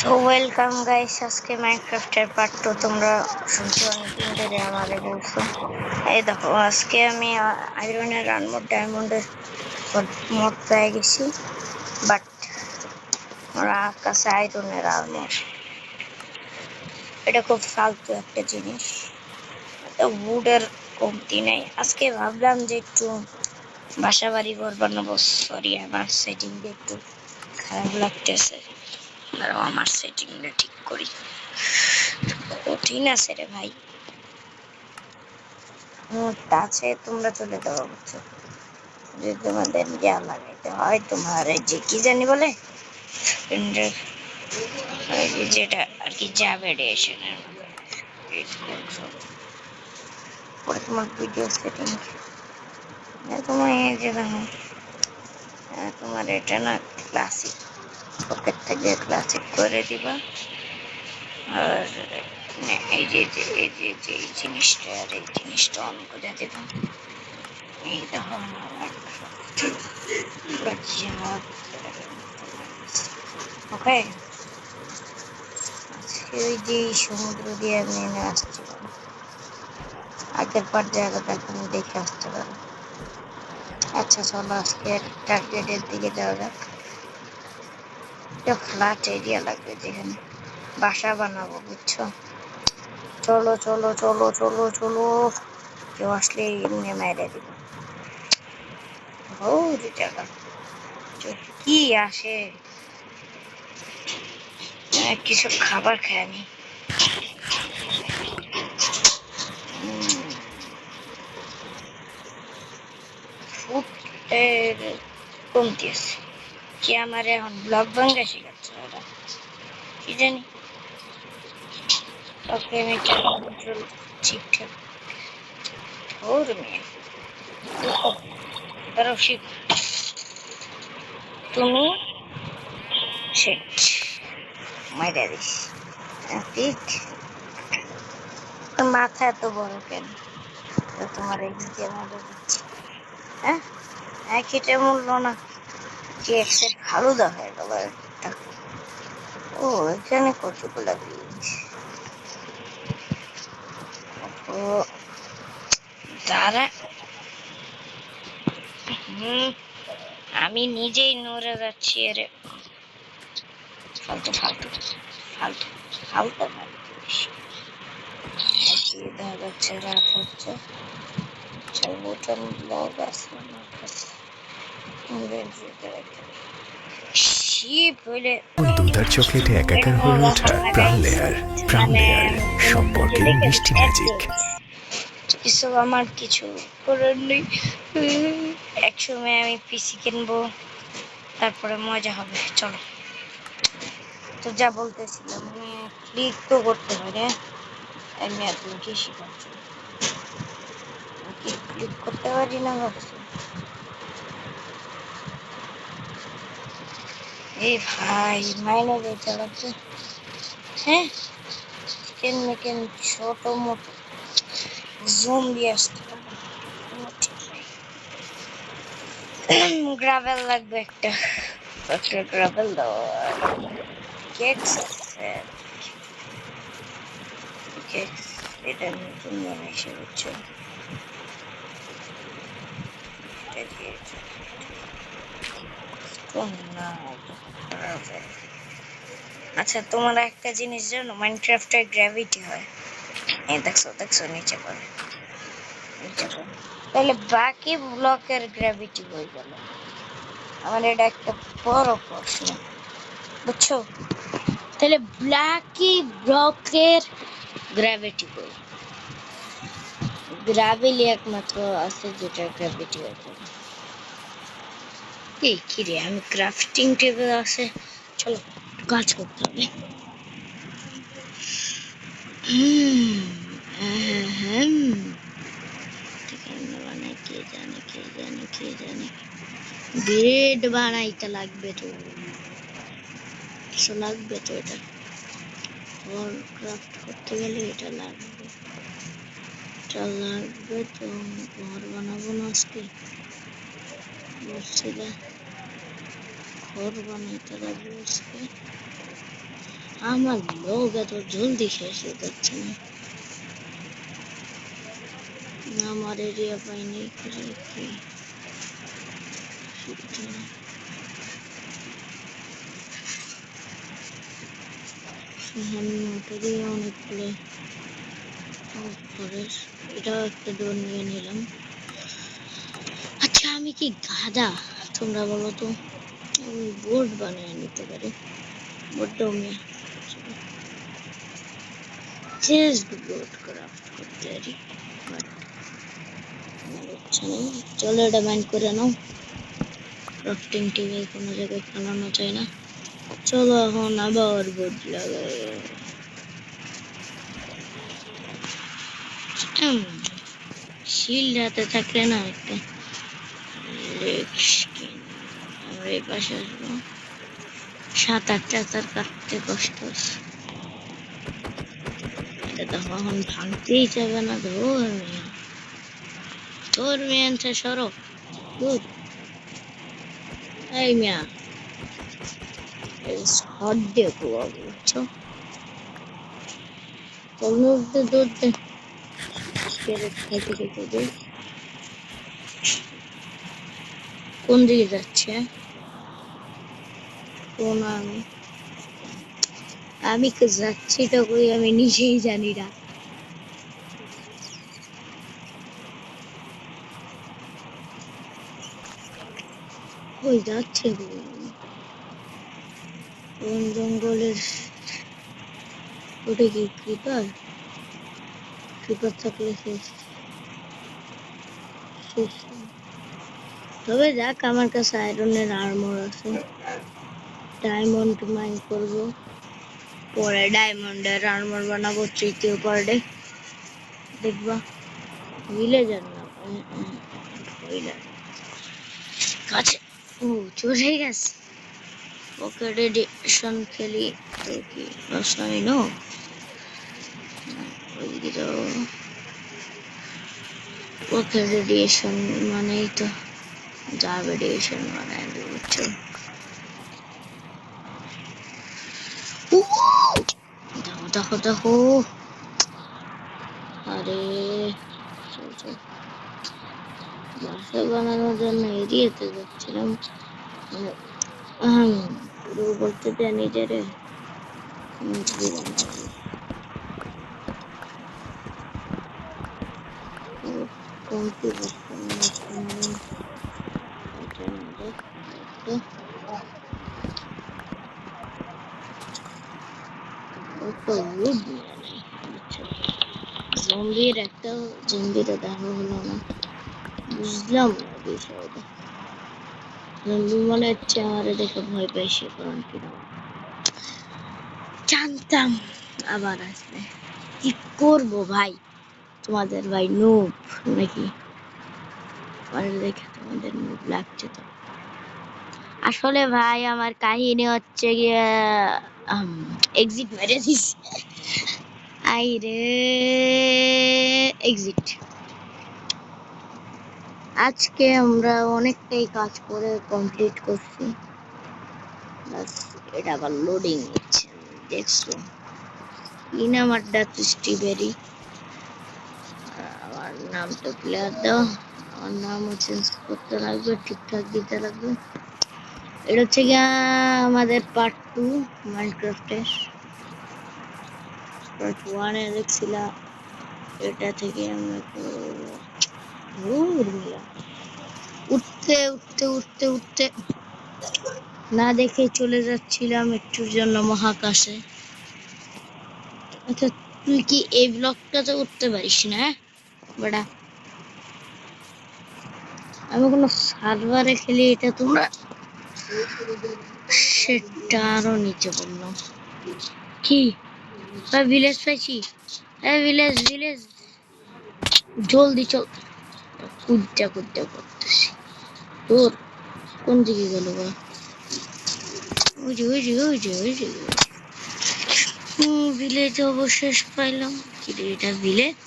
So welcome guys, আজকে মাইনক্রাফটের part 2 তোমরা শুনছো অনেকদিন ধরে আমারে বলছো। এই দেখো, আজকে আমি আয়রনের আনমোড ডায়মন্ডের মোড পেয়ে গেছি, বাট আমার কাছে আয়রনের আর্মর এটা খুব ফালতু একটা জিনিস, তো উডের কমতি নেই। আজকে ভাবলাম যে একটু বাসা বাড়ি ঘর বানাবো। সরি, আমার সেটিংটা একটু খারাপ লাগতেছে, আমার সেটিংটা ঠিক করি। কঠিন আছে রে ভাই, আছে। তোমরা চলে যাওয়া বুঝছো, যে তোমাদের যা লাগাইতে হয়। তোমার এই যে কি জানি বলে যেটা আর কি, যা ভেরিয়েশনের পরে তোমার ভিডিও সেটিং, তোমার এই যে দেখো, তোমার এটা না ক্লাসিক, পকেট থেকে ক্লাসিক করে দিবা। আর এই যে এই জিনিসটা আর এই জিনিসটা অন করে দিবা। এই দেখো ওকে। আজকে ওই যে সমুদ্র দিয়ে নেমে আসছিলাম, আগের পার জায়গাটা এখন দেখে আসতে পারো। আচ্ছা চলো, আজকে টার্গেটের দিকে যাওয়া যাক। একটা ফ্ল্যাট এরিয়া লাগবে যেখানে বাসা বানাবো, বুঝছো। চলো চলো চলো চলো চলো, কেউ আসলে এমনি মেরে দিব। ও জায়গা কি আসে, কিছু খাবার খায় আমি। ফুটের কমতি আছে কি আমার, এখন ব্লগ ভাঙ্গা শিখাচ্ছে ওরা, কি জানি। ওকে, আমি কন্ট্রোল ঠিকঠাক। ওর মেয়ে তারাও শিখ, তুমি শেখ মাইরা দিস। ঠিক, মাথা এত বড় কেন তোমার? এই যে মনে দিচ্ছি, হ্যাঁ একইটা মূল্য না, যে এক্সের ফালুদা হয়ে গেল একটা। ও এখানে কতগুলা বীজ, ও দাঁড়া। আমি নিজেই নড়ে যাচ্ছি। আরে ফালতু ফালতু ফালতু ফালতু দেখা যাচ্ছে রাত হচ্ছে। বুটান ব্লগ আছে আমার কাছে, শিপ হইলে দুধার চকলেটে একাকার হয়ে ওঠা প্রাণ লেয়ার। প্রাণ লেয়ার, সম্পর্কের মিষ্টি ম্যাজিক। কিছু আমার কিছু করার নেই। একসময় আমি পিসি কিনবো, তারপরে মজা হবে। চলো, তো যা বলতেছিলাম, ক্লিক তো করতে হয় রে। আমি তুমি কি শিখাচ্ছ, ক্লিক করতে পারি না ভাবছি। এই ভাই মাইনে যেতে লাগছে। হ্যাঁ, চিকেন মিকেন ছোট মোটো জুম দিয়ে আসতে পারবো, ঠিক নেই। গ্রাভেল লাগবে একটা, গ্রাভেল দাও। কেকস আছে, কেকস এটা নতুন বানাইছে বুঝছো, এটা দিয়ে না। আচ্ছা, তোমরা একটা জিনিস জানো, মাইনক্রাফটের গ্র্যাভিটি হয়। এই দেখছো দেখছো, নিচে করে নিচে করে, তাহলে বাকি ব্লকের গ্র্যাভিটি হয়ে গেল। আমার এটা একটা বড় প্রশ্ন, বুঝছো। তাহলে বাকি ব্লকের গ্র্যাভিটি কই? গ্রাভেলি একমাত্র আছে যেটা গ্র্যাভিটি হয়। এই কি রে, আমি ক্রাফটিং টেবিল আছে, চলো কাজ করতে হবে। বানাই কে জানে কে জানে কে জানে। ব্রেড বানাইতে লাগবে তো, কিছু লাগবে তো। এটা ঘর ক্রাফট করতে গেলে এটা লাগবে, এটা লাগবে তো। ঘর বানাবো না আজকে, বলছিলে ঘর বানাইতে লাগবে আজকে। আমার লোক এত জলদি শেষ হয়ে যাচ্ছে না। আমার এরিয়া পাইনি করে কি অনেকগুলো ঘরের এটাও একটা ডোর নিয়ে নিলাম। আচ্ছা আমি কি গাধা তোমরা বলো তো, আমি বোর্ড বানিয়ে নিতে পারি। বোর্ডটাও আমি চেস্ট বোর্ড ক্রাফট করতে পারি, বাট আমার ইচ্ছা নেই। চলো এটা বাইন্ড করে নাও। ক্রাফটিং টেবিল কোনো জায়গায় ফালানো চাই না। চলো এখন আবার বোর্ড লাগাই। শিল্ড হাতে থাকলে না একটা আমরা এই পাশে আসবো। 7-8টা তার কাটতে কষ্ট হচ্ছে। এটা তো এখন ভাঙতেই যাবে না। তোর মেয়েছে সরো দুধ। এই মিয়া হট দিয়ে কুয়া বুঝছো, তোর মধ্যে দুধ দে। ক্যারেট খাইতে খাইতে দে। কোন দিকে যাচ্ছে? কোন আমি যাচ্ছি তো কই আমি নিজেই জানি না। কই যাচ্ছে কোন জঙ্গলের? ওটা কি ক্রিপার? ক্রিপার থাকলে শেষ। তবে যাক আমার কাছে আয়রনের আর্মর আছে। ডায়মন্ড মাইন করব, পরে ডায়মন্ডের আর্মর বানাবো তৃতীয় পার্টে। দেখবা ভিলেজার না কাছে। ও চলে গেছে। ওকে রেডিয়েশন খেলি তো কি রসাই নো ওইদিকে তো। ওকে রেডিয়েশন মানেই তো যা রেডিয়েশন মানে বুঝছো। দেখো দেখো দেখো, আরে বাসা বানানোর জন্য এরিয়াতে যাচ্ছিলাম, পুরো বলতে দেয় নিজেরে। কমতি জম্বির একটা জম্বিটা দেখা হলো না, বুঝলাম না বিষয়টা। জম্বি মনে হচ্ছে আমার দেখে ভয় পাইছে, কারণ কি জানতাম আবার আসবে। কি করবো ভাই, তোমাদের ভাই নুব নাকি? দেখে তোমাদের নুব লাগছে তো। আসলে ভাই আমার কাহিনী হচ্ছে গিয়ে এক্সিট মেরে দিস। আইরে এক্সিট। আজকে আমরা অনেকটাই কাজ করে কমপ্লিট করছি। এটা আবার লোডিং নিচ্ছে দেখছো। কি নাম আড্ডা স্ট্রবেরি। আমার নাম তো প্লেয়ার দাও, আমার নামও চেঞ্জ করতে লাগবে, ঠিকঠাক দিতে লাগবে। এটা হচ্ছে গিয়া আমাদের পার্ট 2 মাইনক্রাফটের। পার্ট 1 এ দেখছিলাম, এটা থেকে আমরা উঠতে উঠতে উঠতে উঠতে না দেখে চলে যাচ্ছিলাম একটুর জন্য মহাকাশে। আচ্ছা তুই কি এই ব্লকটাতে উঠতে পারিস না বেটা? আমি কোনো সার্ভারে খেলি, এটা তোমরা সেটা আরো নিচে বললাম। কি ভিলেজ পাইছি? ভিলেজ ভিলেজ জলদি চল। কুদ্দা কুদ্দা করতেছি। তোর কোন দিকে গেল বা? ওই যে ওই যে ওই যে ওই যে ভিলেজ অবশেষ পাইলাম। কি রে এটা ভিলেজ?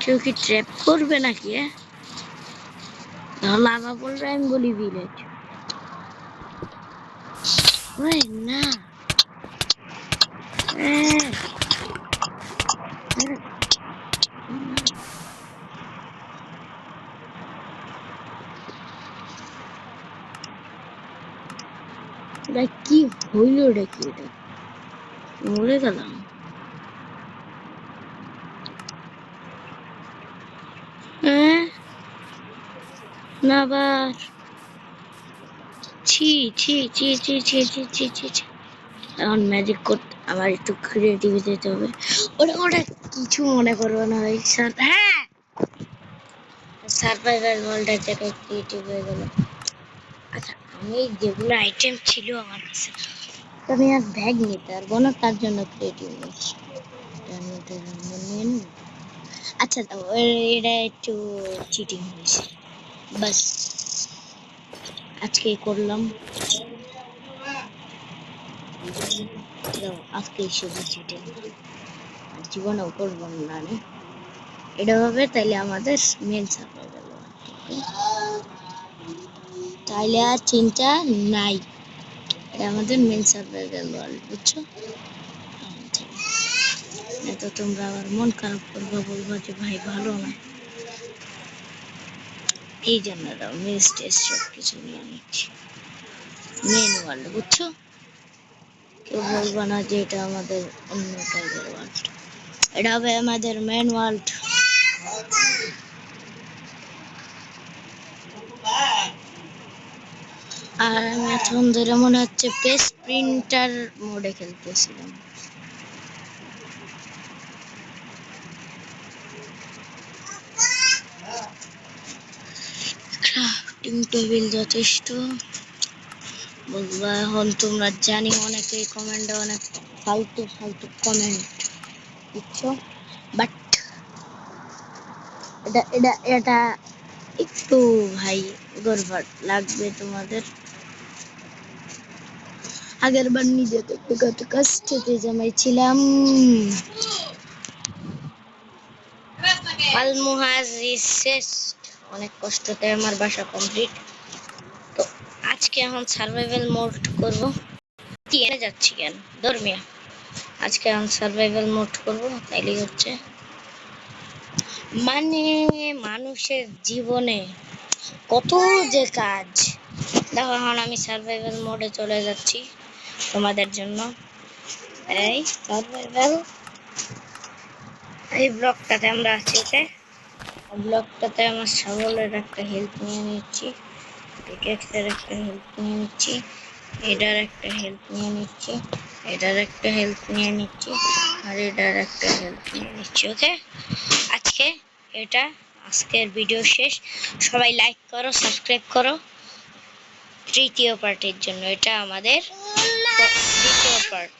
কেউ কি ট্র্যাপ করবে নাকি? লাভা পড়বে আমি বলি ভিলেজ। ওই না কি হইল রে? কি এটা মরে গেলাম। না আবার ছি ছি ছি ছি ছি ছি ছি ছি ছি। এখন ম্যাজিক করতে আমার একটু ক্রিয়েটিভিটি দিতে হবে। ওটা ওটা কিছু মনে করবো না ভাই স্যার। হ্যাঁ, সার্ভাইভাল ওয়ার্ল্ডের জায়গায় ক্রিয়েটিভ হয়ে গেল। আচ্ছা, আমি যেগুলো আইটেম ছিল আমার কাছে, আমি আর ব্যাগ নিতে পারবো না, তার জন্য ক্রিয়েটিভ নিচ্ছি। আচ্ছা, এটা একটু চিটিং হয়েছে, বাস আজকে করলাম। আজকে শুধু চিটিং, জীবনেও করবো না। এটা হবে তাইলে আমাদের মেন সার্ভাইভাল ওয়ার্ল্ড, তাইলে আর চিন্তা নাই। এটা আমাদের মেন সার্ভাইভাল ওয়ার্ল্ড, বুঝছো? তো তোমরা আবার মন খারাপ করবে, বলবো যে ভাই ভালো না। এই জন্য মেস টেস্ট সব কিছু নিয়ে নিচ্ছি মেন ওয়ার্ল্ড, বুঝছো? কেউ বলবো না যে এটা আমাদের অন্য টাইপের ওয়ার্ল্ড, এটা হবে আমাদের মেন ওয়ার্ল্ড। আর আমি এখন ধরে মনে হচ্ছে পেস প্রিন্টার মোডে খেলতেছিলাম। ক্রাফটিং টেবিল যথেষ্ট বলবা। এখন তোমরা জানি অনেকেই কমেন্টে অনেক ফালতু ফালতু কমেন্ট দিচ্ছ, বাট এটা এটা এটা একটু ভাই গড়বড় লাগবে তোমাদের। আগের বার নিজেকে কত কষ্টে জমাইছিলাম। আলমুহাজ শেষ, অনেক কষ্টতে আমার বাসা কমপ্লিট। তো আজকে এখন সার্ভাইভাল মোড করব। কি এনে যাচ্ছি কেন ধর্মিয়া? আজকে এখন সার্ভাইভাল মোড করব, তাইলেই হচ্ছে। মানে মানুষের জীবনে কত যে কাজ। দেখো এখন আমি সার্ভাইভাল মোডে চলে যাচ্ছি তোমাদের জন্য। এই সার্ভাইভাল, এই ব্লকটাতে আমরা আছি। ওকে, ব্লকটাতে আমার ছাগলের একটা হেল্প নিয়ে নিচ্ছি, পিকেক্সের একটা হেল্প নিয়ে নিচ্ছি, এটার একটা হেল্প নিয়ে নিচ্ছি, এটার একটা হেল্প নিয়ে নিচ্ছি, আর এটার একটা হেল্প নিয়ে নিচ্ছি। ওকে, আজকে এটা আজকের ভিডিও শেষ। সবাই লাইক করো, সাবস্ক্রাইব করো। তৃতীয় পার্টের জন্য, এটা আমাদের দ্বিতীয় পার্ট।